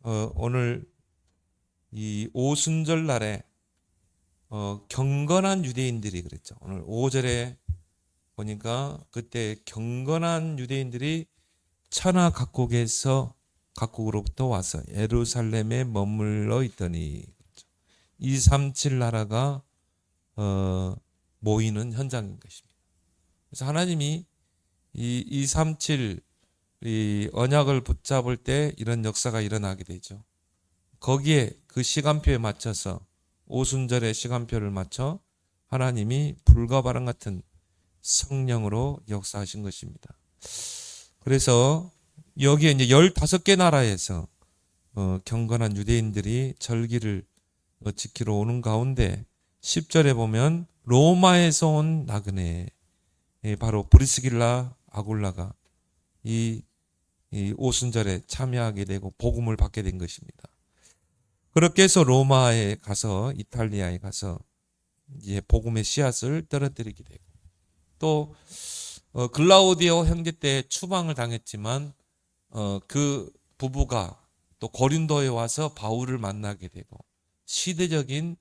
오늘 이 오순절 날에 경건한 유대인들이 그랬죠. 오늘 5절에 보니까 그때 경건한 유대인들이 천하 각국으로부터 와서 예루살렘에 머물러 있더니 237 나라가 모이는 현장인 것입니다. 그래서 하나님이 이 237 이 언약을 붙잡을 때 이런 역사가 일어나게 되죠. 거기에 그 시간표에 맞춰서 오순절의 시간표를 맞춰 하나님이 불과 바람 같은 성령으로 역사하신 것입니다. 그래서 여기에 이제 15개 나라에서 경건한 유대인들이 절기를 지키러 오는 가운데 10절에 보면 로마에서 온 나그네 바로 브리스길라 아굴라가 이 오순절에 참여하게 되고 복음을 받게 된 것입니다. 그렇게 해서 로마에 가서 이탈리아에 가서 이제 복음의 씨앗을 떨어뜨리게 되고 또 글라우디오 형제 때 추방을 당했지만 그 부부가 또 고린도에 와서 바울을 만나게 되고 시대적인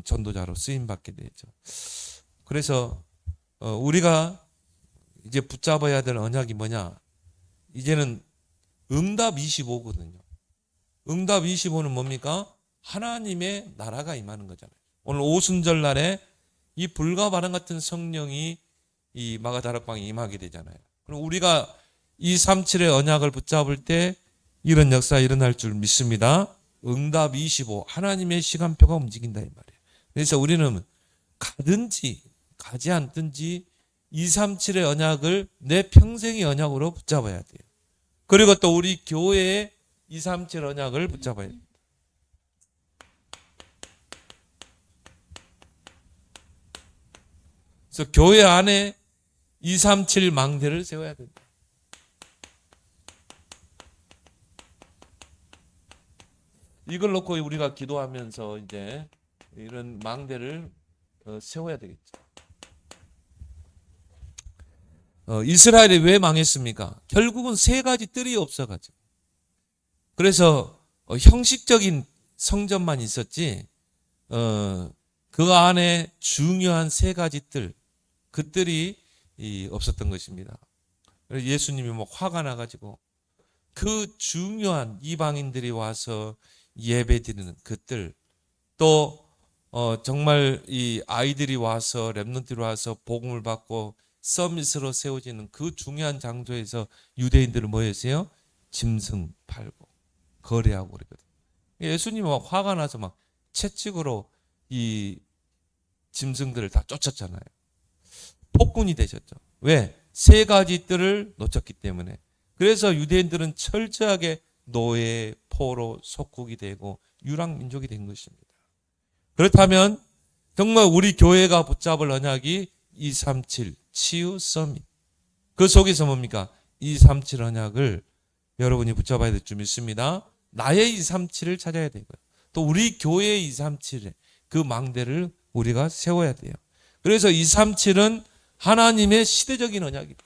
전도자로 쓰임 받게 되죠. 그래서 우리가 이제 붙잡아야 될 언약이 뭐냐? 이제는 응답 25거든요. 응답 25는 뭡니까? 하나님의 나라가 임하는 거잖아요. 오늘 오순절 날에 이 불과 바람 같은 성령이 이 마가다락방에 임하게 되잖아요. 그럼 우리가 237의 언약을 붙잡을 때 이런 역사가 일어날 줄 믿습니다. 응답 25, 하나님의 시간표가 움직인다 이 말이에요. 그래서 우리는 가든지 가지 않든지 237의 언약을 내 평생의 언약으로 붙잡아야 돼요. 그리고 또 우리 교회의 237 언약을 붙잡아야 돼요. 그래서 교회 안에 237 망대를 세워야 된다. 이걸 놓고 우리가 기도하면서 이제 이런 망대를 세워야 되겠죠. 이스라엘이 왜 망했습니까? 결국은 세 가지 뜰이 없어가지고. 그래서 형식적인 성전만 있었지 그 안에 중요한 세 가지 뜰, 그 뜰이 없었던 것입니다. 그래서 예수님이 막 화가 나가지고 그 중요한 이방인들이 와서 예배드리는 그 뜰, 또 정말 이 아이들이 와서 렘넌트들이 와서 복음을 받고 서밋으로 세워지는 그 중요한 장소에서 유대인들은 뭐 했어요? 짐승 팔고 거래하고 그러거든요. 예수님이 막 화가 나서 막 채찍으로 이 짐승들을 다 쫓았잖아요. 폭군이 되셨죠. 왜? 세 가지 뜰을 놓쳤기 때문에. 그래서 유대인들은 철저하게 노예, 포로, 속국이 되고 유랑민족이 된 것입니다. 그렇다면 정말 우리 교회가 붙잡을 언약이 237 치유 서밋. 그 속에서 뭡니까? 237 언약을 여러분이 붙잡아야 될 줄 믿습니다. 나의 237을 찾아야 되고요. 또 우리 교회의 237의 그 망대를 우리가 세워야 돼요. 그래서 237은 하나님의 시대적인 언약입니다.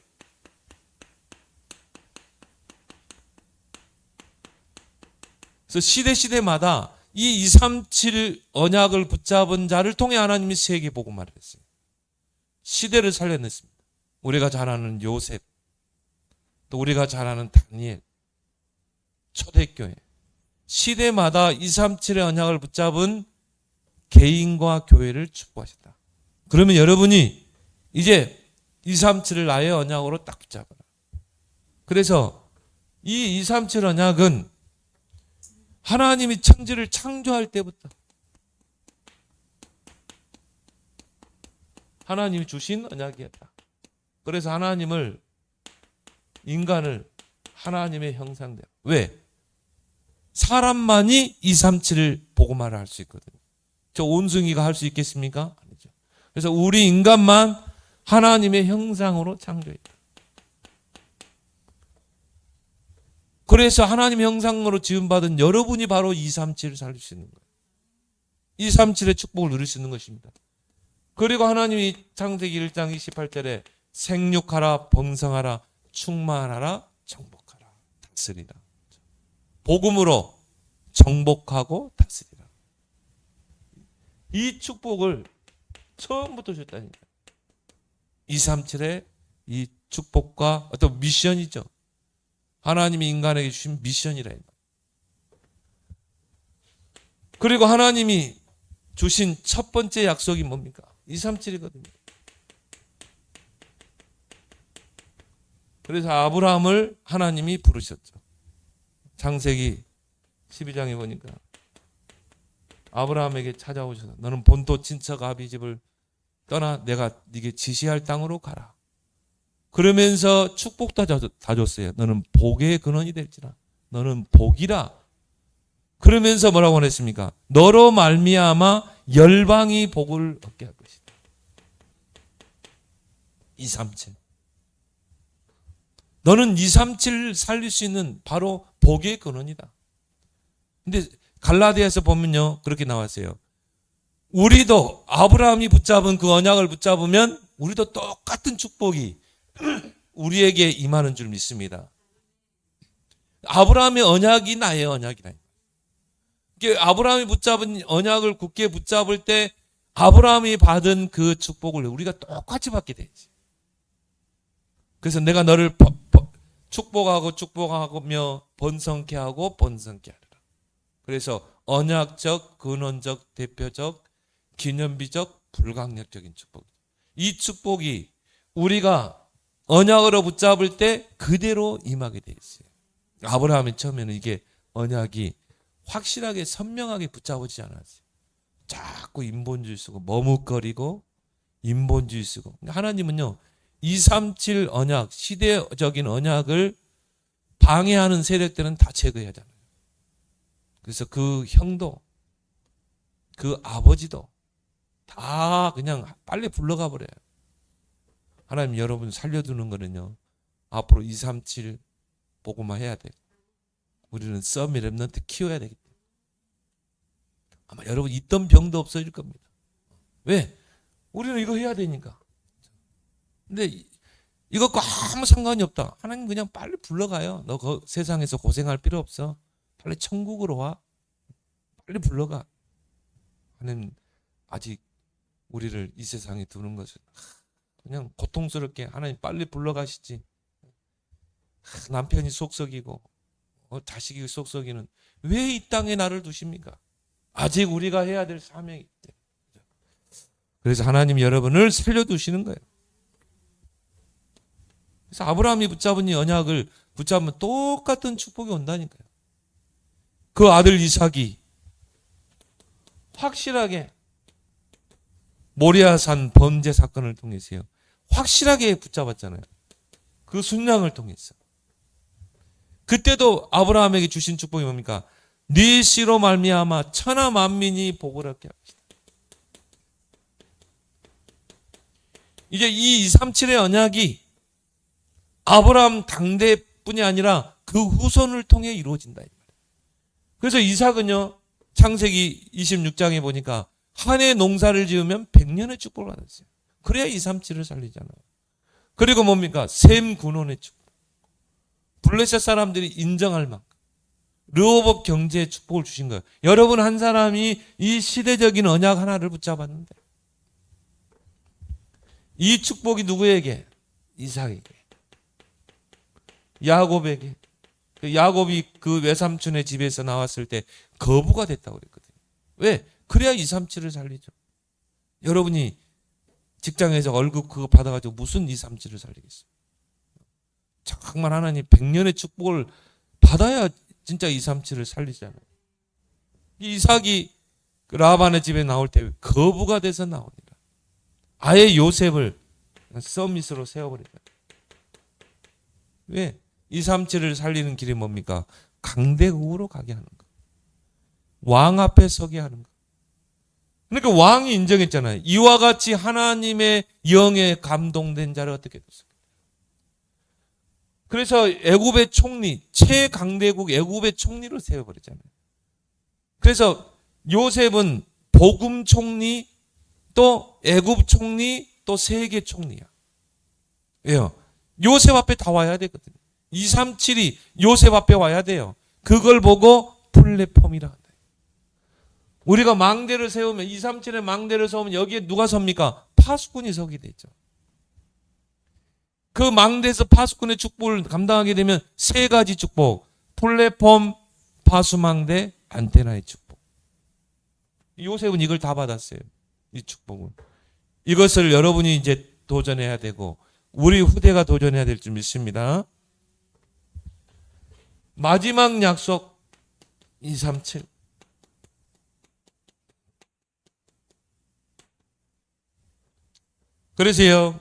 그래서 시대마다 이 237 언약을 붙잡은 자를 통해 하나님이 세계 복음화를 했어요. 시대를 살려냈습니다. 우리가 잘 아는 요셉, 또 우리가 잘 아는 다니엘, 초대교회. 시대마다 237의 언약을 붙잡은 개인과 교회를 축복하셨다. 그러면 여러분이 이제 237을 나의 언약으로 딱 붙잡아라. 그래서 이 237 언약은 하나님이 천지를 창조할 때부터 하나님이 주신 언약이었다. 그래서 인간을 하나님의 형상대로. 왜? 사람만이 237을 복음화를 할 수 있거든요. 저 온숭이가 할 수 있겠습니까? 아니죠. 그래서 우리 인간만 하나님의 형상으로 창조했다. 그래서 하나님의 형상으로 지음받은 여러분이 바로 237을 살릴 수 있는 거예요. 237의 축복을 누릴 수 있는 것입니다. 그리고 하나님이 창세기 1장 28절에 생육하라, 번성하라, 충만하라, 정복하라, 다스리라. 복음으로 정복하고 다스리라. 이 축복을 처음부터 줬다니까. 237의 이 축복과 어떤 미션이죠. 하나님이 인간에게 주신 미션이라. 그리고 하나님이 주신 첫 번째 약속이 뭡니까? 237이거든요. 그래서 아브라함을 하나님이 부르셨죠. 창세기 12장에 보니까 아브라함에게 찾아오셔서 너는 본토 친척 아비 집을 떠나 내가 네게 지시할 땅으로 가라. 그러면서 축복도 다 줬어요. 너는 복의 근원이 될지라. 너는 복이라. 그러면서 뭐라고 했습니까? 너로 말미암아 열방이 복을 얻게 할 것이다. 237. 너는 237 살릴 수 있는 바로 복의 근원이다. 근데 갈라디아에서 보면요, 그렇게 나왔어요. 우리도 아브라함이 붙잡은 그 언약을 붙잡으면 우리도 똑같은 축복이 우리에게 임하는 줄 믿습니다. 아브라함의 언약이 나의 언약이다. 아브라함이 붙잡은 언약을 굳게 붙잡을 때 아브라함이 받은 그 축복을 우리가 똑같이 받게 되지. 그래서 내가 너를 축복하며 번성케 하고 번성케 하리라. 그래서 언약적, 근원적, 대표적, 기념비적, 불강력적인 축복. 이 축복이 우리가 언약으로 붙잡을 때 그대로 임하게 돼 있어요. 아브라함이 처음에는 이게 언약이 확실하게 선명하게 붙잡아지지 않았어요. 자꾸 인본주의 쓰고 머뭇거리고 인본주의 쓰고. 하나님은요, 237 언약, 시대적인 언약을 방해하는 세력들은 다 제거해야 하잖아요. 그래서 그 형도 그 아버지도 다 그냥 빨리 불러가 버려요. 하나님 여러분 살려두는 거는요, 앞으로 237 보고만 해야 돼요. 우리는 썸이 랩런트 키워야 되기 때문에. 아마 여러분 있던 병도 없어질 겁니다. 왜? 우리는 이거 해야 되니까. 근데 이것과 아무 상관이 없다. 하나님 그냥 빨리 불러가요. 너 그 세상에서 고생할 필요 없어. 빨리 천국으로 와. 빨리 불러가. 하나님 아직 우리를 이 세상에 두는 것은 그냥 고통스럽게 하나님 빨리 불러가시지. 남편이 속썩이고 자식이 속썩이는 왜 이 땅에 나를 두십니까? 아직 우리가 해야 될 사명이 있대. 그래서 하나님 여러분을 살려두시는 거예요. 그래서 아브라함이 붙잡은 이 언약을 붙잡으면 똑같은 축복이 온다니까요. 그 아들 이삭이 확실하게 모리아산 범죄 사건을 통해서요, 확실하게 붙잡았잖아요. 그 순양을 통해서. 그때도 아브라함에게 주신 축복이 뭡니까? 네 씨로 말미암아 천하 만민이 복을 얻게 합시다. 이제 이 237의 언약이 아브라함 당대뿐이 아니라 그 후손을 통해 이루어진다. 그래서 이삭은요, 창세기 26장에 보니까 한 해 농사를 지으면 100년의 축복을 받았어요. 그래야 237을 살리잖아요. 그리고 뭡니까? 셈 근원의 축복. 블레셋 사람들이 인정할 만큼 르호봇 경제의 축복을 주신 거예요. 여러분 한 사람이 이 시대적인 언약 하나를 붙잡았는데 이 축복이 누구에게? 이삭에게, 야곱에게. 야곱이 그 외삼촌의 집에서 나왔을 때 거부가 됐다고 그랬거든요. 왜? 그래야 237을 살리죠. 여러분이 직장에서 월급 그거 받아가지고 무슨 237을 살리겠어요? 정말 하나님 100년의 축복을 받아야 진짜 237을 살리잖아요. 이삭이 라반의 집에 나올 때 거부가 돼서 나옵니다. 아예 요셉을 서밋으로 세워버리잖아요. 왜? 237을 살리는 길이 뭡니까? 강대국으로 가게 하는 거. 왕 앞에 서게 하는 거. 그러니까 왕이 인정했잖아요. 이와 같이 하나님의 영에 감동된 자를 어떻게 됐습니까? 그래서 애굽의 총리, 최강대국 애굽의 총리로 세워버리잖아요. 그래서 요셉은 복음 총리, 또 애굽 총리, 또 세계 총리야. 왜요? 요셉 앞에 다 와야 되거든요. 237이 요셉 앞에 와야 돼요. 그걸 보고 플랫폼이라 한다. 우리가 망대를 세우면 237의 망대를 세우면 여기에 누가 섭니까? 파수꾼이 서게 되죠. 그 망대에서 파수꾼의 축복을 감당하게 되면 세 가지 축복. 플랫폼, 파수망대, 안테나의 축복. 요셉은 이걸 다 받았어요. 이 축복은. 이것을 여러분이 이제 도전해야 되고 우리 후대가 도전해야 될 줄 믿습니다. 마지막 약속 237. 그러세요.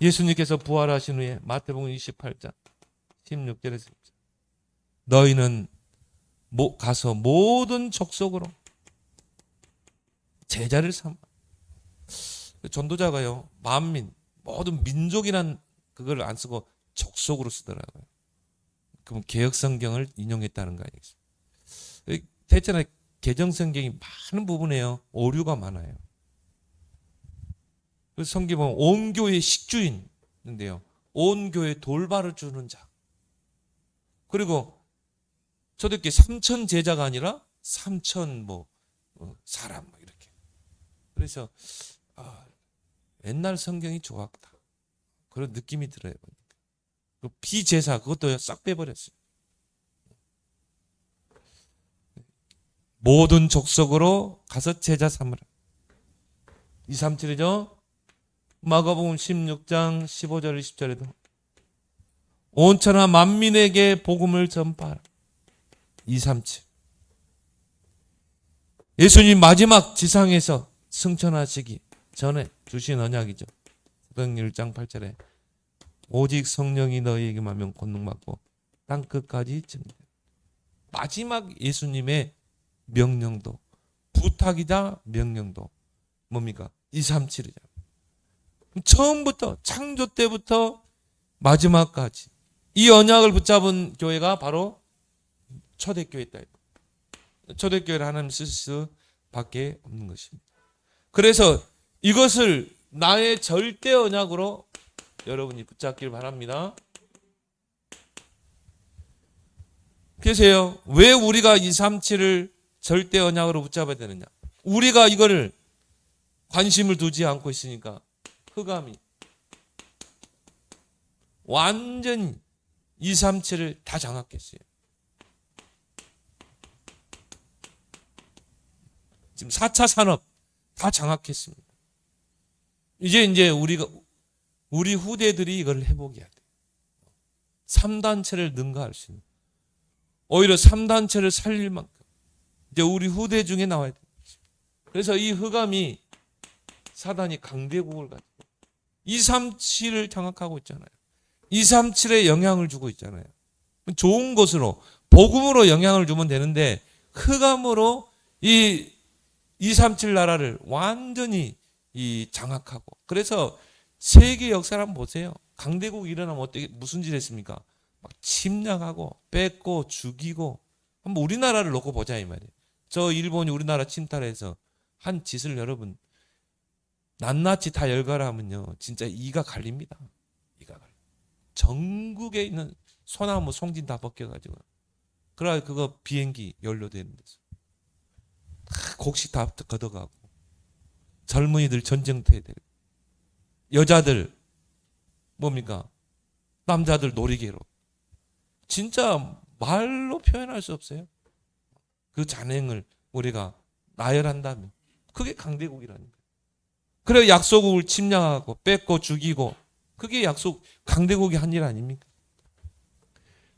예수님께서 부활하신 후에 마태복음 28장 16절에서 너희는 가서 모든 족속으로 제자를 삼아. 전도자가요, 만민, 모든 민족이란 그걸 안 쓰고 족속으로 쓰더라고요. 그럼 개혁성경을 인용했다는 거 아니겠습니까? 대체로 개정성경이 많은 부분에요 오류가 많아요. 그래서 성경 보면 온 교회 식주인인데요, 온 교회 돌발을 주는 자. 그리고 초대교회 3천 제자가 아니라 3천 사람 이렇게. 그래서 옛날 성경이 좋았다 그런 느낌이 들어요. 그 비제사 그것도 싹 빼버렸어요. 모든 족속으로 가서 제자 삼으라. 237이죠. 마가복음 16장 15절 20절에도 온 천하 만민에게 복음을 전파하라. 237. 예수님 마지막 지상에서 승천하시기 전에 주신 언약이죠. 사도행전 1장 8절에 오직 성령이 너희에게만 하면 권능받고 땅끝까지 증대. 마지막 예수님의 명령도 부탁이자 명령도 뭡니까? 237이죠. 처음부터 창조 때부터 마지막까지 이 언약을 붙잡은 교회가 바로 초대교회다. 초대교회를 하나님 쓸 수밖에 없는 것입니다. 그래서 이것을 나의 절대 언약으로 여러분이 붙잡길 바랍니다. 계세요. 왜 우리가 237을 절대 언약으로 붙잡아야 되느냐? 우리가 이거를 관심을 두지 않고 있으니까 흑암이 완전히 237을 다 장악했어요. 지금 4차 산업 다 장악했습니다. 이제 우리 후대들이 이걸 회복해야 돼요. 3단체를 능가할 수 있는. 오히려 3단체를 살릴 만큼 이제 우리 후대 중에 나와야 돼요. 그래서 이 흑암이 사단이 강대국을 가지고 237을 장악하고 있잖아요. 237에 영향을 주고 있잖아요. 좋은 것으로 복음으로 영향을 주면 되는데 흑암으로 이 237 나라를 완전히 장악하고. 그래서 세계 역사를 한번 보세요. 강대국이 일어나면 어떻게 무슨 짓 했습니까? 막 침략하고 뺏고 죽이고. 한번 우리나라를 놓고 보자 이 말이에요. 저 일본이 우리나라 침탈해서 한 짓을 여러분 낱낱이 다 열거하면요 진짜 이가 갈립니다. 이가 갈려. 전국에 있는 소나무 송진 다 벗겨가지고 그래 그거 비행기 연료되는 데서 다 곡식 다 걷어가고 젊은이들 전쟁터에 되고 여자들 뭡니까? 남자들 놀이개로. 진짜 말로 표현할 수 없어요. 그 잔행을 우리가 나열한다면 그게 강대국이라는 거예요. 그래 약소국을 침략하고 뺏고 죽이고 그게 강대국이 한 일 아닙니까?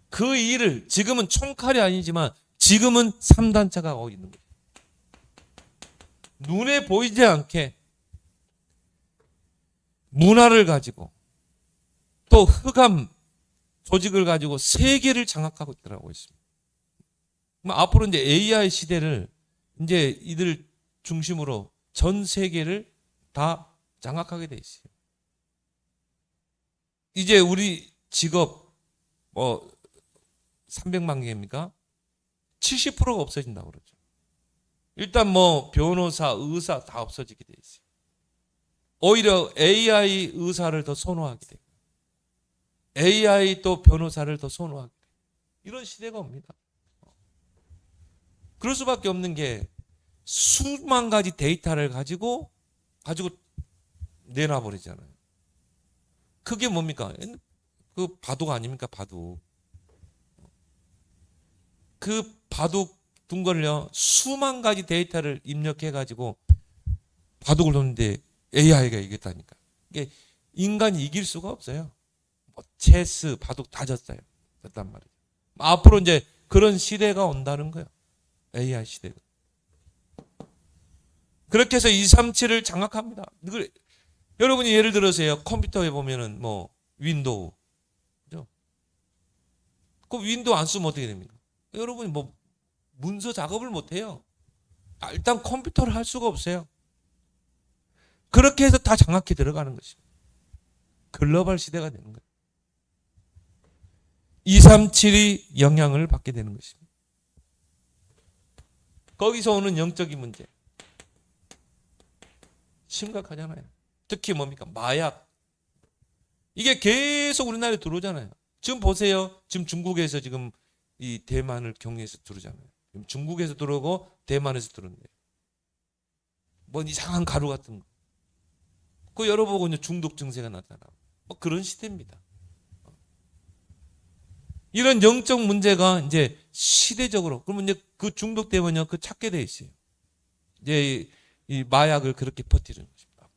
그 일을 지금은 총칼이 아니지만 지금은 3단체가 하고 있는 거예요. 눈에 보이지 않게 문화를 가지고 또 흑암 조직을 가지고 세계를 장악하고 있더라고 있습니다. 앞으로 이제 AI 시대를 이제 이들 중심으로 전 세계를 다 장악하게 돼 있어요. 이제 우리 직업 300만 개입니까? 70%가 없어진다고 그러죠. 일단 변호사, 의사 다 없어지게 돼 있어요. 오히려 AI 의사를 더 선호하게 돼요. AI 또 변호사를 더 선호하게 돼요. 이런 시대가 옵니다. 그럴 수밖에 없는 게 수만 가지 데이터를 가지고 내놔버리잖아요. 그게 뭡니까? 그 바둑 아닙니까? 바둑. 그 바둑 둔 걸요, 수만 가지 데이터를 입력해가지고 바둑을 놓는데 AI가 이겼다니까. 이게 인간이 이길 수가 없어요. 뭐 체스, 바둑 다 졌어요. 졌단 말이에요. 앞으로 이제 그런 시대가 온다는 거예요. AI 시대가. 그렇게 해서 237을 장악합니다. 여러분이 예를 들어서요, 컴퓨터에 보면은 뭐 윈도우, 그죠? 그 윈도우 안 쓰면 어떻게 됩니까? 여러분이 뭐 문서 작업을 못 해요. 일단 컴퓨터를 할 수가 없어요. 그렇게 해서 다 장악해 들어가는 것입니다. 글로벌 시대가 되는 거예요. 237이 영향을 받게 되는 것입니다. 거기서 오는 영적인 문제. 심각하잖아요. 특히 뭡니까? 마약. 이게 계속 우리나라에 들어오잖아요. 지금 보세요. 지금 중국에서 지금 이 대만을 경유해서 들어오잖아요. 중국에서 들어오고 대만에서 들어온대요. 뭐 이상한 가루 같은 거. 그거 열어보고 이제 중독 증세가 나타나고. 뭐 그런 시대입니다. 이런 영적 문제가 이제 시대적으로, 그러면 이제 그 중독되면요, 그 찾게 돼 있어요. 이제 이 마약을 그렇게 퍼뜨리는 것입니다.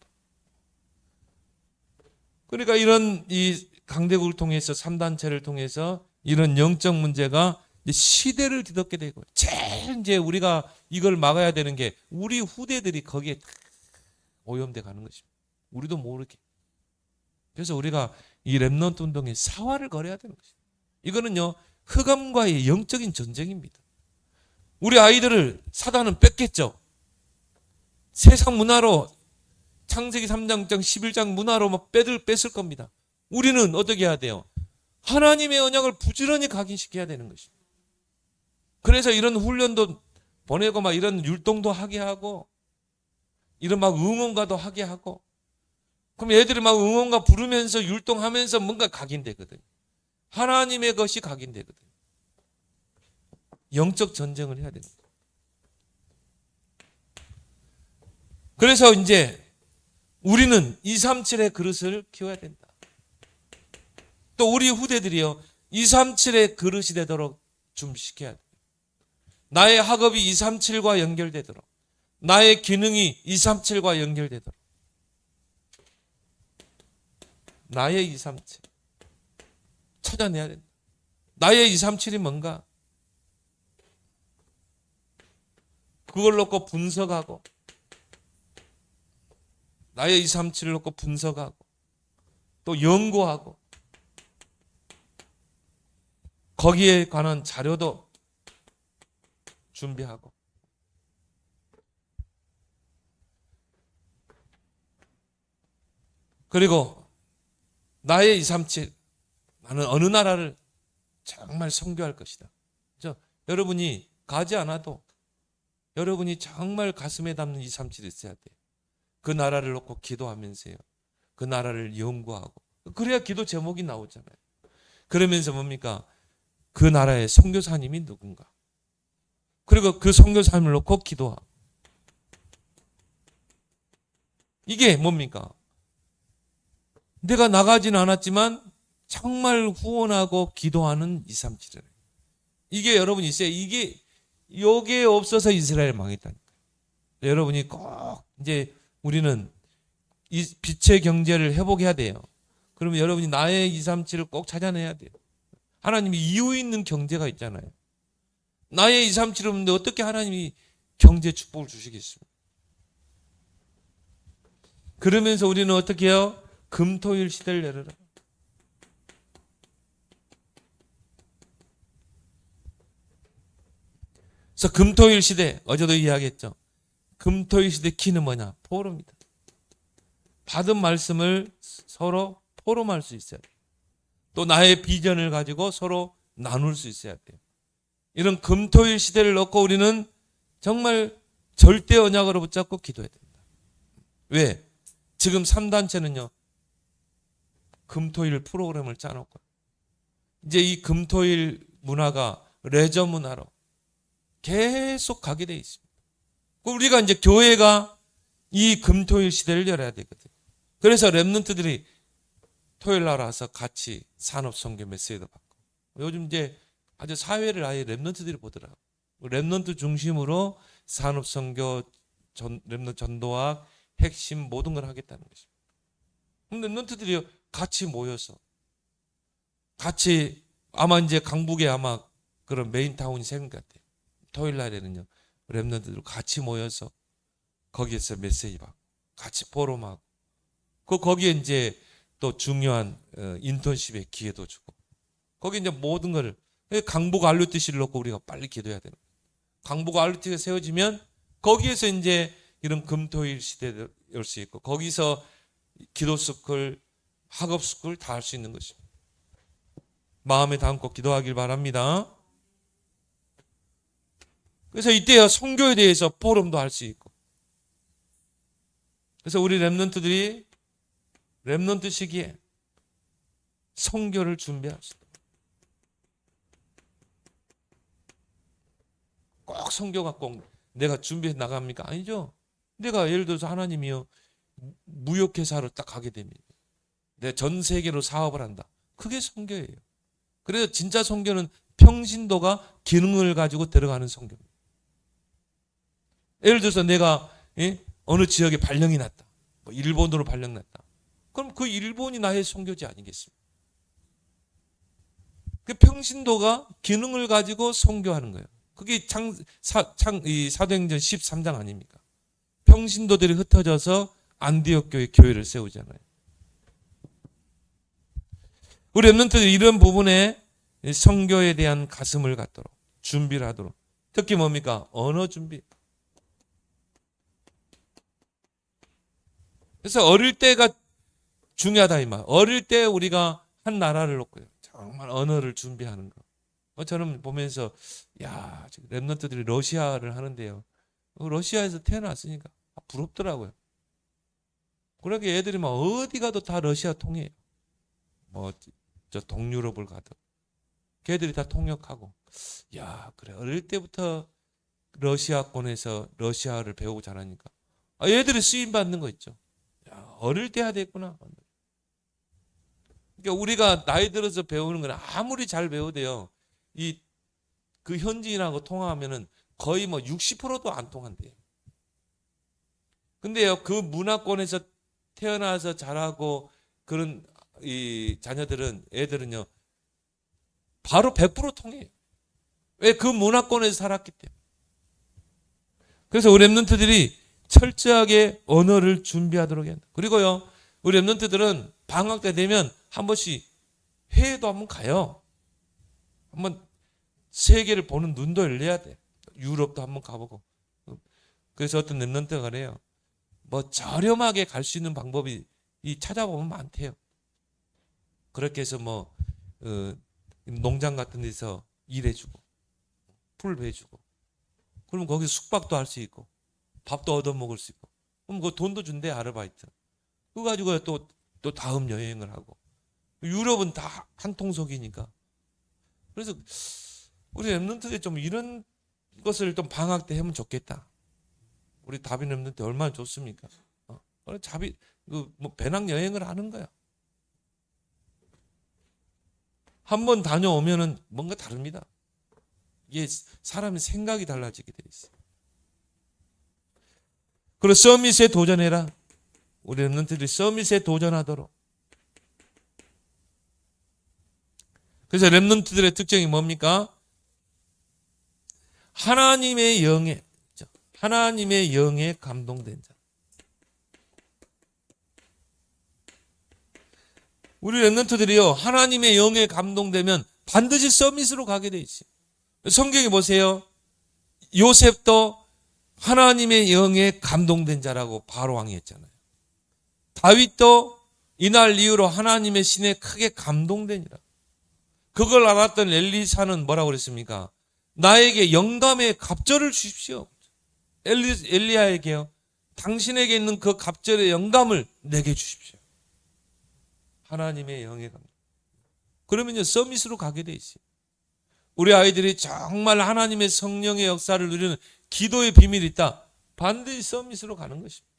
그러니까 이런 이 강대국을 통해서 3단체를 통해서 이런 영적 문제가 시대를 뒤덮게 되고, 제일 이제 우리가 이걸 막아야 되는 게 우리 후대들이 거기에 오염돼 가는 것입니다. 우리도 모르게. 그래서 우리가 이 렘넌트 운동에 사활을 걸어야 되는 것입니다. 이거는요, 흑암과의 영적인 전쟁입니다. 우리 아이들을 사단은 뺏겠죠. 세상 문화로, 창세기 3장, 11장 문화로 막 뺏을 겁니다. 우리는 어떻게 해야 돼요? 하나님의 언약을 부지런히 각인시켜야 되는 것입니다. 그래서 이런 훈련도 보내고 막 이런 율동도 하게 하고, 이런 막 응원가도 하게 하고, 그럼 애들이 막 응원가 부르면서 율동하면서 뭔가 각인되거든요. 하나님의 것이 각인되거든요. 영적 전쟁을 해야 됩니다. 그래서 이제 우리는 237의 그릇을 키워야 된다. 또 우리 후대들이요, 237의 그릇이 되도록 준비시켜야 돼요. 나의 학업이 237과 연결되도록, 나의 기능이 237과 연결되도록. 나의 237 찾아내야 된다. 나의 237이 뭔가? 그걸 놓고 분석하고, 나의 237을 놓고 분석하고, 또 연구하고, 거기에 관한 자료도 준비하고, 그리고 나의 237, 나는 어느 나라를 정말 선교할 것이다. 그렇죠? 여러분이 가지 않아도 여러분이 정말 가슴에 담는 237이 있어야 돼요. 그 나라를 놓고 기도하면서요, 그 나라를 연구하고, 그래야 기도 제목이 나오잖아요. 그러면서 뭡니까? 그 나라의 선교사님이 누군가, 그리고 그 선교사님을 놓고 기도하고. 이게 뭡니까? 내가 나가지는 않았지만 정말 후원하고 기도하는 237이에요. 이게 여러분이 있어요. 이게 없어서 이스라엘 망했다니까요. 여러분이 꼭 이제 우리는 이 빛의 경제를 회복해야 돼요. 그러면 여러분이 나의 237을 꼭 찾아내야 돼요. 하나님이 이유 있는 경제가 있잖아요. 나의 237을 없는데 어떻게 하나님이 경제 축복을 주시겠습니까? 그러면서 우리는 어떻게 해요? 금토일 시대를 열어라. 그래서 금토일 시대, 어제도 이야기했죠. 금토일 시대 키는 뭐냐? 포럼이다. 받은 말씀을 서로 포럼할 수 있어야 돼요. 또 나의 비전을 가지고 서로 나눌 수 있어야 돼요. 이런 금토일 시대를 놓고 우리는 정말 절대 언약으로 붙잡고 기도해야 됩니다. 왜? 지금 3단체는요, 금토일 프로그램을 짜놓고 이제 이 금토일 문화가 레저 문화로, 계속 가게 돼 있습니다. 우리가 이제 교회가 이 금토일 시대를 열어야 되거든요. 그래서 렘넌트들이 토요일 날 와서 같이 산업 선교 메시지도 받고, 요즘 이제 아주 사회를 아예 렘넌트들이 보더라고요. 렘넌트 중심으로 산업 선교, 렘넌트 전도학, 핵심 모든 걸 하겠다는 것입니다. 그럼 렘넌트들이 같이 모여서 같이, 아마 이제 강북에 아마 그런 메인타운이 생긴 것 같아요. 토요일 날에는요, 렘넌트들 같이 모여서 거기에서 메시지 받고 같이 포럼하고, 거기에 이제 또 중요한 인턴십의 기회도 주고, 거기 이제 모든 걸, 강북 RUTC를 놓고 우리가 빨리 기도해야 되는 거예요. 강북 RUTC가 세워지면 거기에서 이제 이런 금토일 시대를 열 수 있고, 거기서 기도 스쿨, 학업 스쿨 다 할 수 있는 것입니다. 마음에 담고 기도하길 바랍니다. 그래서 이때야 선교에 대해서 포럼도 할 수 있고, 그래서 우리 렘넌트들이 렘넌트 시기에 선교를 준비합시다. 꼭 선교가 꼭 내가 준비해 나갑니까? 아니죠. 내가 예를 들어서 하나님이요, 무역회사로 딱 가게 됩니다. 내가 전 세계로 사업을 한다. 그게 선교예요. 그래서 진짜 선교는 평신도가 기능을 가지고 들어가는 선교입니다. 예를 들어서 내가 어느 지역에 발령이 났다. 뭐 일본으로 발령 났다. 그럼 그 일본이 나의 선교지 아니겠습니까? 그 평신도가 기능을 가지고 선교하는 거예요. 그게 사도행전 13장 아닙니까? 평신도들이 흩어져서 안디옥 교회를 세우잖아요. 우리 렘넌트들이 이런 부분에 선교에 대한 가슴을 갖도록 준비를 하도록, 특히 뭡니까? 언어 준비. 그래서 어릴 때가 중요하다 이 말. 어릴 때 우리가 한 나라를 놓고요, 정말 언어를 준비하는 거. 저는 보면서 야, 지금 렘넌트들이 러시아를 하는데요, 러시아에서 태어났으니까 부럽더라고요. 그러게 애들이 막 어디 가도 다 러시아 통해요. 뭐 저 동유럽을 가도 걔들이 다 통역하고. 야, 그래, 어릴 때부터 러시아권에서 러시아를 배우고 자라니까 얘들이 쓰임 받는 거 있죠. 야, 어릴 때 해야 되겠구나. 그러니까 우리가 나이 들어서 배우는 건 아무리 잘 배우대요, 그 현지인하고 통화하면은 거의 뭐 60%도 안 통한대요. 근데요, 그 문화권에서 태어나서 자라고 그런 이 자녀들은, 애들은요, 바로 100% 통해요. 왜? 그 문화권에서 살았기 때문에. 그래서 우리 렘넌트들이 철저하게 언어를 준비하도록 해야 합니다. 그리고요, 우리 렘넌트들은 방학 때 되면 한 번씩 해외도 한번 가요. 한번 세계를 보는 눈도 열려야 돼. 유럽도 한번 가보고. 그래서 어떤 렘넌트가 그래요. 뭐 저렴하게 갈 수 있는 방법이 찾아보면 많대요. 그렇게 해서 뭐 농장 같은 데서 일해주고 풀 베주고, 그러면 거기서 숙박도 할 수 있고 밥도 얻어 먹을 수 있고, 그럼 그 돈도 준대, 아르바이트. 그거 가지고 또 다음 여행을 하고. 유럽은 다 한 통속이니까. 그래서 우리 렘넌트들 좀 이런 것을 좀 방학 때 하면 좋겠다. 우리 다빈 렘넌트 얼마나 좋습니까? 자비 뭐 배낭 여행을 하는 거야. 한번 다녀오면은 뭔가 다릅니다. 이게 사람의 생각이 달라지게 돼 있어요. 그리고 서밋에 도전해라. 우리 렘넌트들이 서밋에 도전하도록. 그래서 렘넌트들의 특징이 뭡니까? 하나님의 영에 감동된 자. 우리 렘넌트들이요, 하나님의 영에 감동되면 반드시 서밋으로 가게 돼 있어요. 성경에 보세요. 요셉도 하나님의 영에 감동된 자라고 바로 왕이 했잖아요. 다윗도 이날 이후로 하나님의 신에 크게 감동되니라. 그걸 알았던 엘리사는 뭐라고 그랬습니까? 나에게 영감의 갑절을 주십시오. 엘리야에게요, 당신에게 있는 그 갑절의 영감을 내게 주십시오. 하나님의 영의 감동. 그러면요, 서밋으로 가게 돼 있어요. 우리 아이들이 정말 하나님의 성령의 역사를 누리는 기도의 비밀이 있다. 반드시 서밋으로 가는 것입니다.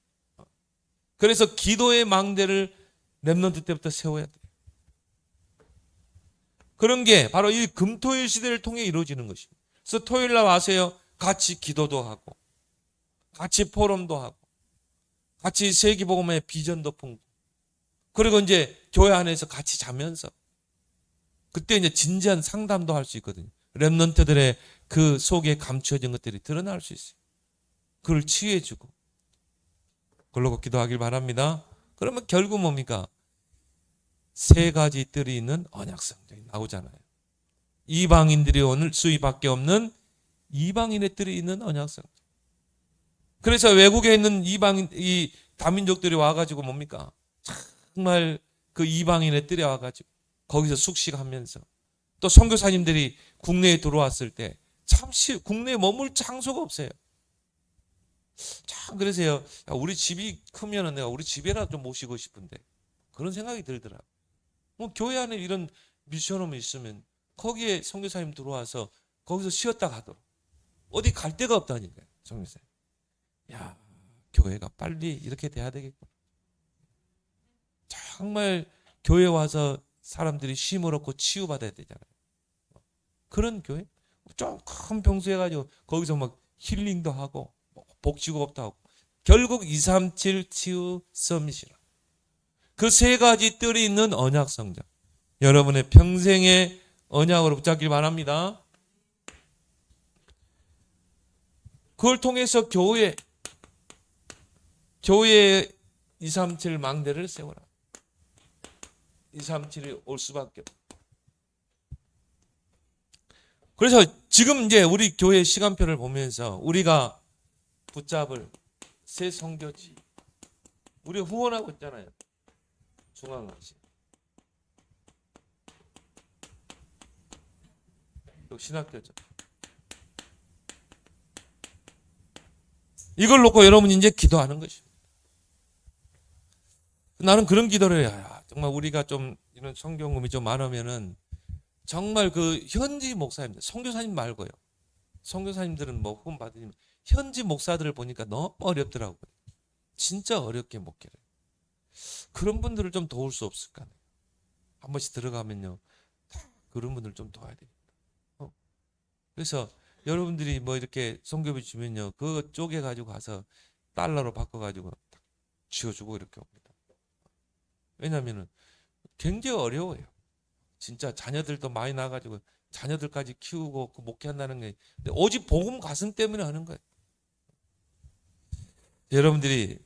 그래서 기도의 망대를 렘넌트 때부터 세워야 돼요. 그런 게 바로 이 금토일 시대를 통해 이루어지는 것입니다. 그래서 토요일 날 와서요, 같이 기도도 하고 같이 포럼도 하고 같이 세기복음의 비전도 품고, 그리고 이제 교회 안에서 같이 자면서 그때 이제 진지한 상담도 할 수 있거든요. 렘넌트들의 그 속에 감추어진 것들이 드러날 수 있어요. 그걸 치유해주고 그러고 기도하길 바랍니다. 그러면 결국 뭡니까? 세 가지 뜰이 있는 언약성전이 나오잖아요. 이방인들이 오늘 수입밖에 없는 이방인의 뜰이 있는 언약성전. 그래서 외국에 있는 이방인, 이 다민족들이 와가지고 뭡니까? 정말 그 이방인의 뜰에 와가지고 거기서 숙식하면서, 또 선교사님들이 국내에 들어왔을 때 잠시 국내에 머물 장소가 없어요. 참 그래서요, 우리 집이 크면은 내가 우리 집에라도 좀 모시고 싶은데 그런 생각이 들더라고요. 뭐 교회 안에 이런 미션홈이 있으면 거기에 선교사님 들어와서 거기서 쉬었다 가도록, 어디 갈 데가 없다니까요. 선교사님, 야, 교회가 빨리 이렇게 돼야 되겠구나. 정말 교회 와서 사람들이 쉼을 얻고 치유받아야 되잖아요. 그런 교회 좀 큰 병수 해가지고 거기서 막 힐링도 하고 복지국업도 하고, 결국 237 치유 서밋이라 그 세 가지 뜰이 있는 언약 성장, 여러분의 평생의 언약으로 붙잡길 바랍니다. 그걸 통해서 교회에 237 망대를 세워라. 237이 올 수밖에 없다. 그래서 지금 이제 우리 교회 시간표를 보면서 우리가 붙잡을 새 선교지, 우리 후원하고 있잖아요. 중앙아시아, 또 신학교죠. 이걸 놓고 여러분 이제 기도하는 것입니다. 나는 그런 기도를 해야, 정말 우리가 좀 이런 성경금이 좀 많으면은 정말 그 현지 목사님들, 선교사님 말고요, 선교사님들은 뭐 후원 받으면 현지 목사들을 보니까 너무 어렵더라고요. 진짜 어렵게 목회를. 그런 분들을 좀 도울 수 없을까? 한 번씩 들어가면요, 그런 분들 좀 도와야 됩니다. 그래서 여러분들이 뭐 이렇게 선교비 주면요, 그거 쪼개 가지고 가서 달러로 바꿔 가지고 쥐어주고 이렇게 옵니다. 왜냐하면은 굉장히 어려워요. 진짜 자녀들도 많이 나가지고 자녀들까지 키우고 그 목회한다는 게, 오직 복음 가슴 때문에 하는 거예요. 여러분들이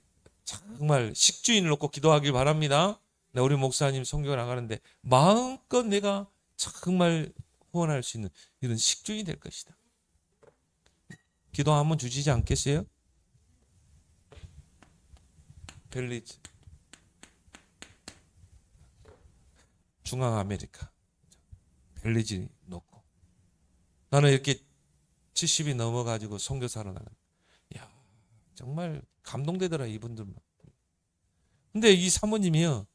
정말 식주인을 놓고 기도하길 바랍니다. 우리 목사님 선교 나가는데 마음껏 내가 정말 후원할 수 있는 이런 식주인이 될 것이다. 기도 한번 주시지 않겠어요? 벨리즈, 중앙 아메리카, 벨리즈 놓고 나는 이렇게 70이 넘어가지고 선교사로 나가. 야, 정말 감동되더라 이분들만. 근데 이 사모님이요,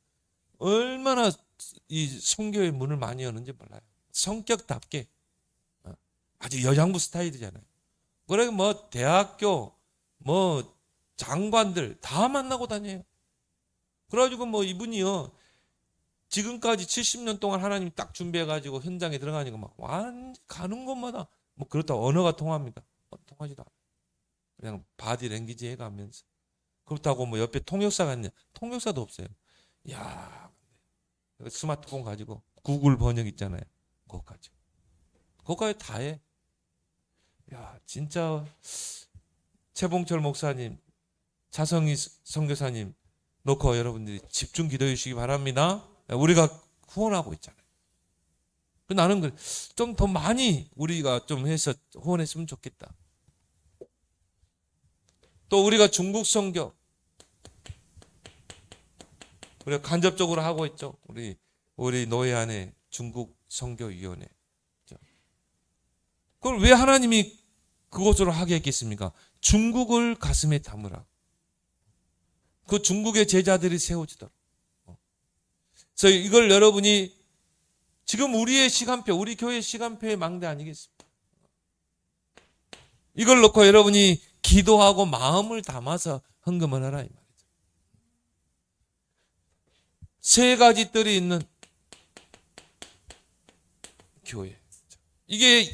얼마나 이 선교의 문을 많이 여는지 몰라요. 성격답게 아주 여장부 스타일이잖아요. 그래 뭐 대학교 뭐 장관들 다 만나고 다녀요. 그래가지고 뭐 이분이요, 지금까지 70년 동안 하나님이 딱 준비해가지고 현장에 들어가니까 막 완전 가는 곳마다 뭐 그렇다고 언어가 통합니까? 통하지도 않아요. 그냥 바디 랭귀지 해가면서. 그렇다고 뭐 옆에 통역사가 있냐? 통역사도 없어요. 야, 스마트폰 가지고 구글 번역 있잖아요. 그거 가지고. 그거까지 다 해. 야, 진짜 최봉철 목사님, 차성희 선교사님 놓고 여러분들이 집중 기도해 주시기 바랍니다. 우리가 후원하고 있잖아요. 나는 좀 더 많이 우리가 좀 해서 후원했으면 좋겠다. 또 우리가 중국 선교 우리가 간접적으로 하고 있죠. 우리 노예 안에 중국 선교위원회. 그걸 왜 하나님이 그것으로 하게 했겠습니까? 중국을 가슴에 담으라. 그 중국의 제자들이 세워지도록. 그래서 이걸 여러분이 지금 우리의 시간표, 우리 교회 시간표의 망대 아니겠습니까? 이걸 놓고 여러분이 기도하고 마음을 담아서 헌금을 하라 이 말이죠. 세 가지 뜰이 있는 교회. 이게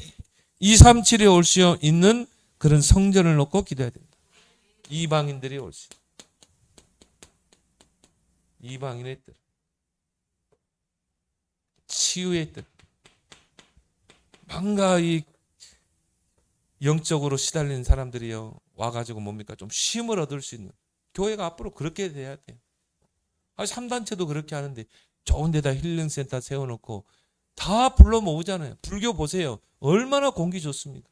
237에 올 수 있는 그런 성전을 놓고 기도해야 됩니다. 이방인들이 올 수 있는. 이방인의 뜻, 치유의 뜻, 뭔가 이 영적으로 시달리는 사람들이요 와가지고 뭡니까 좀 쉼을 얻을 수 있는 교회가 앞으로 그렇게 돼야 돼요. 3단체도 그렇게 하는데 좋은 데다 힐링센터 세워놓고 다 불러 모으잖아요. 불교 보세요. 얼마나 공기 좋습니까?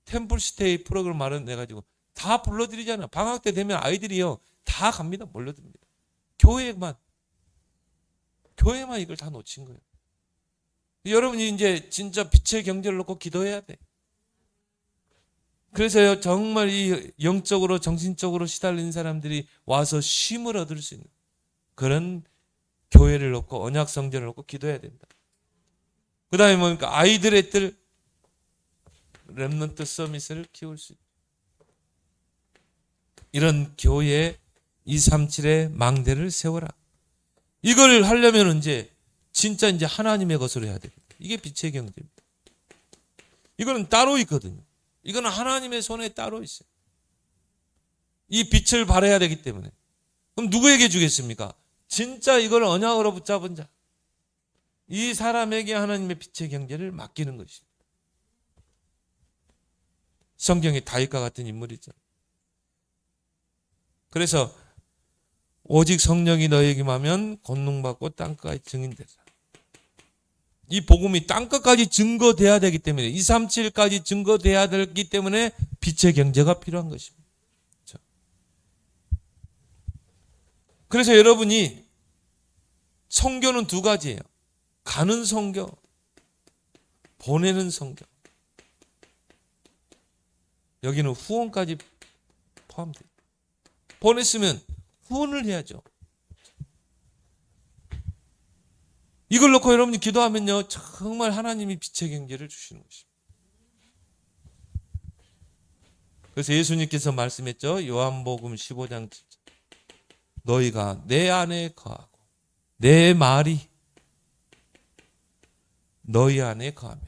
템플스테이 프로그램 마련해가지고 다 불러드리잖아요. 방학 때 되면 아이들이요 다 갑니다. 몰려듭니다. 교회만 이걸 다 놓친 거예요. 여러분이 이제 진짜 빛의 경제를 놓고 기도해야 돼. 그래서요 정말 이 영적으로 정신적으로 시달린 사람들이 와서 쉼을 얻을 수 있는 그런 교회를 놓고 언약 성전을 놓고 기도해야 된다. 그 다음에 뭡니까? 아이들의 뜰 렘넌트 서밋을 키울 수 있다. 이런 교회 237의 망대를 세워라. 이걸 하려면 이제 진짜 이제 하나님의 것으로 해야 됩니다. 이게 빛의 경제입니다. 이거는 따로 있거든요. 이거는 하나님의 손에 따로 있어요. 이 빛을 발해야 되기 때문에. 그럼 누구에게 주겠습니까? 진짜 이걸 언약으로 붙잡은 자. 이 사람에게 하나님의 빛의 경제를 맡기는 것입니다. 성경에 다윗과 같은 인물이죠. 그래서 오직 성령이 너에게 임하면 권능받고 땅끝까지 증인되라. 이 복음이 땅끝까지 증거돼야 되기 때문에 237까지 증거돼야 되기 때문에 빛의 경제가 필요한 것입니다. 그래서 여러분이 선교는 두 가지예요. 가는 선교, 보내는 선교. 여기는 후원까지 포함돼요. 보냈으면 후원을 해야죠. 이걸 놓고 여러분이 기도하면요 정말 하나님이 빛의 경제를 주시는 것입니다. 그래서 예수님께서 말씀했죠. 요한복음 15장 7절. 너희가 내 안에 거하고 내 말이 너희 안에 거하면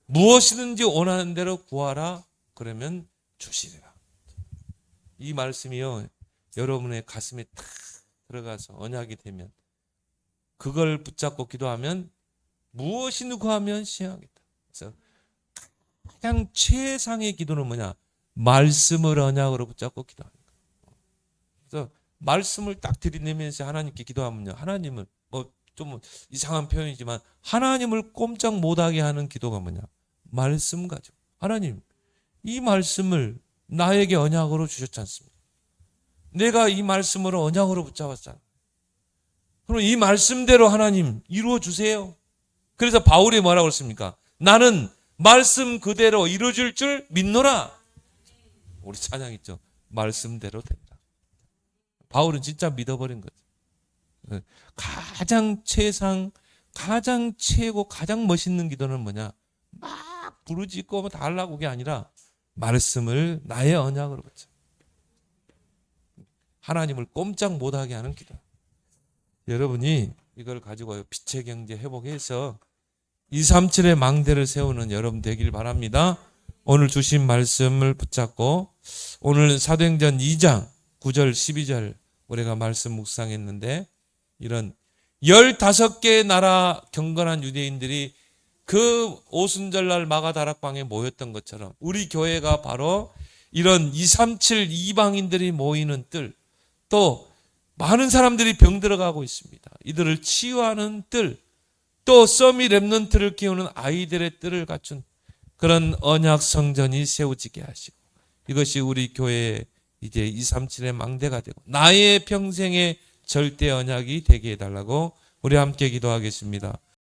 무엇이든지 원하는 대로 구하라 그러면 주시리라. 이 말씀이요 여러분의 가슴에 탁 들어가서 언약이 되면 그걸 붙잡고 기도하면 무엇이든 구하면 시행하겠다. 그래서 가장 최상의 기도는 뭐냐? 말씀을 언약으로 붙잡고 기도하는 거예요. 그래서 말씀을 딱 들이내면서 하나님께 기도하면요 하나님을 좀 이상한 표현이지만 하나님을 꼼짝 못하게 하는 기도가 뭐냐? 말씀 가지고 하나님 이 말씀을 나에게 언약으로 주셨지 않습니까? 내가 이 말씀으로 언약으로 붙잡았잖아. 그럼 이 말씀대로 하나님 이루어 주세요. 그래서 바울이 뭐라고 했습니까? 나는 말씀 그대로 이루어질 줄 믿노라. 우리 찬양 있죠. 말씀대로 된다. 바울은 진짜 믿어버린 거죠. 가장 최상, 가장 최고, 가장 멋있는 기도는 뭐냐? 막 부르짖고 다 하려고 그게 아니라 말씀을 나의 언약으로 붙여. 하나님을 꼼짝 못하게 하는 기도. 여러분이 이걸 가지고 빛의 경제 회복해서 237의 망대를 세우는 여러분 되길 바랍니다. 오늘 주신 말씀을 붙잡고 오늘 사도행전 2장 9절 12절 우리가 말씀 묵상했는데 이런 15개의 나라 경건한 유대인들이 그 오순절날 마가다락방에 모였던 것처럼 우리 교회가 바로 이런 237 이방인들이 모이는 뜰, 또 많은 사람들이 병들어가고 있습니다. 이들을 치유하는 뜰, 또 서밋 렘넌트를 키우는 아이들의 뜰을 갖춘 그런 언약 성전이 세워지게 하시고 이것이 우리 교회의 이제 237의 망대가 되고 나의 평생의 절대 언약이 되게 해달라고 우리 함께 기도하겠습니다.